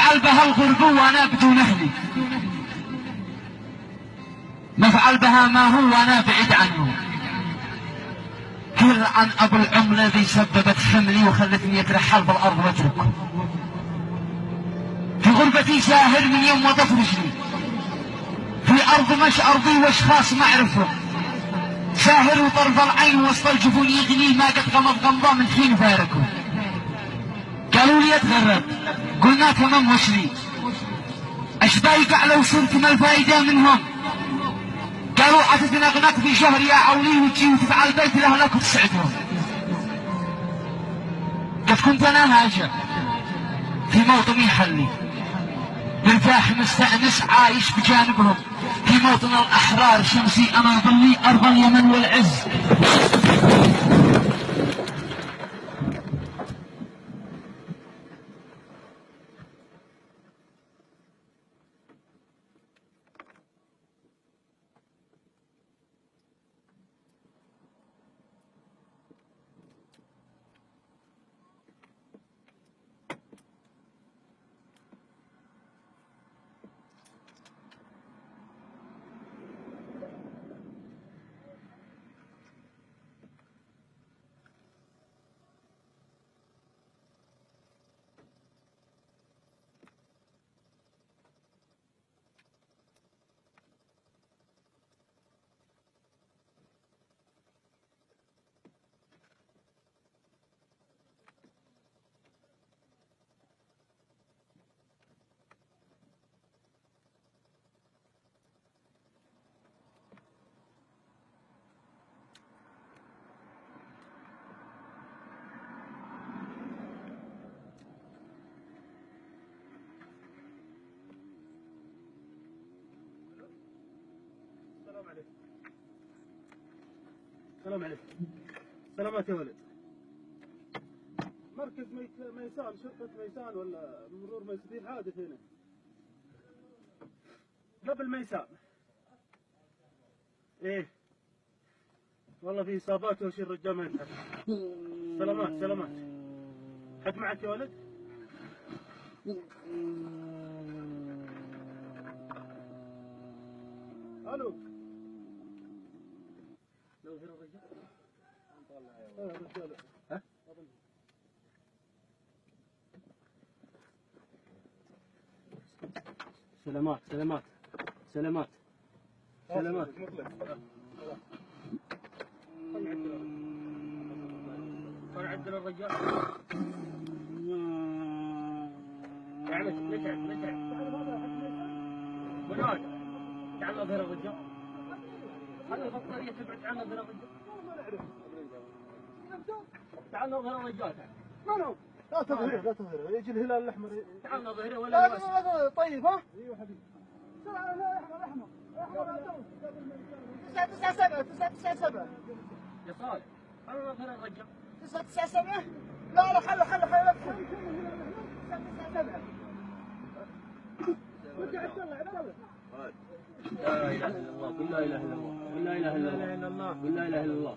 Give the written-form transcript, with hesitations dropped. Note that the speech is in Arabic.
نفعل بها الغرب وانا بدون اهلي، نفعل بها ما هو وانا بعيد عنه. كل عن ابو العمله ذي سببت حملي وخلتني اترحل بالارض واتركه. في غربتي ساهر من يوم وضف رجلي، في ارض مش ارضي واشخاص ما اعرفهم، ساهر وطرف العين وسط الجفون يغني ما قد غمض غمضه من حين فارقه. قالوا لي اتغرب، قلنا تمام وش لي، اش بايقع لو صرت ما الفايده منهم. قالوا عتتنغنق في شهر يا عولي وتجي وتفعل بيت لاهلك وتسعدهم. قد كنت انا هاجر في موطني حلي، مرتاح مستأنس عايش بجانبهم، في موطن الأحرار شمسي أمام ظلي أرض اليمن والعز. السلام عليكم. سلامات يا ولد. مركز ميسان، شرطة ميسان ولا مرور ميسان، في حادث هنا قبل ميسان. ايه والله في اصابات وشي الرجال ما يتحرك. سلامات سلامات. حد معك يا ولد؟ الو. لو غير الرجال نطلع يا رجال. ها؟ سلامات سلامات سلامات سلامات. طلع عندنا الرجال. يعني نتعب من هذا. تعال غير الرجال. خلي البطارية تبعد عنا غير الرجال. تعال غير الرجال. من هو؟ لا تظهره لا تظهره، يجي الهلال الاحمر. تعال نظهره ولا لا طيب ها؟ ايوه حبيبي. لا احمر 997 يا صالح. خلنا نظهر الرجال. 997 لا خله 997 رجع طلع لا اله الا الله، قل لا اله الا الله، قل لا اله الا الله، قل لا اله الا الله.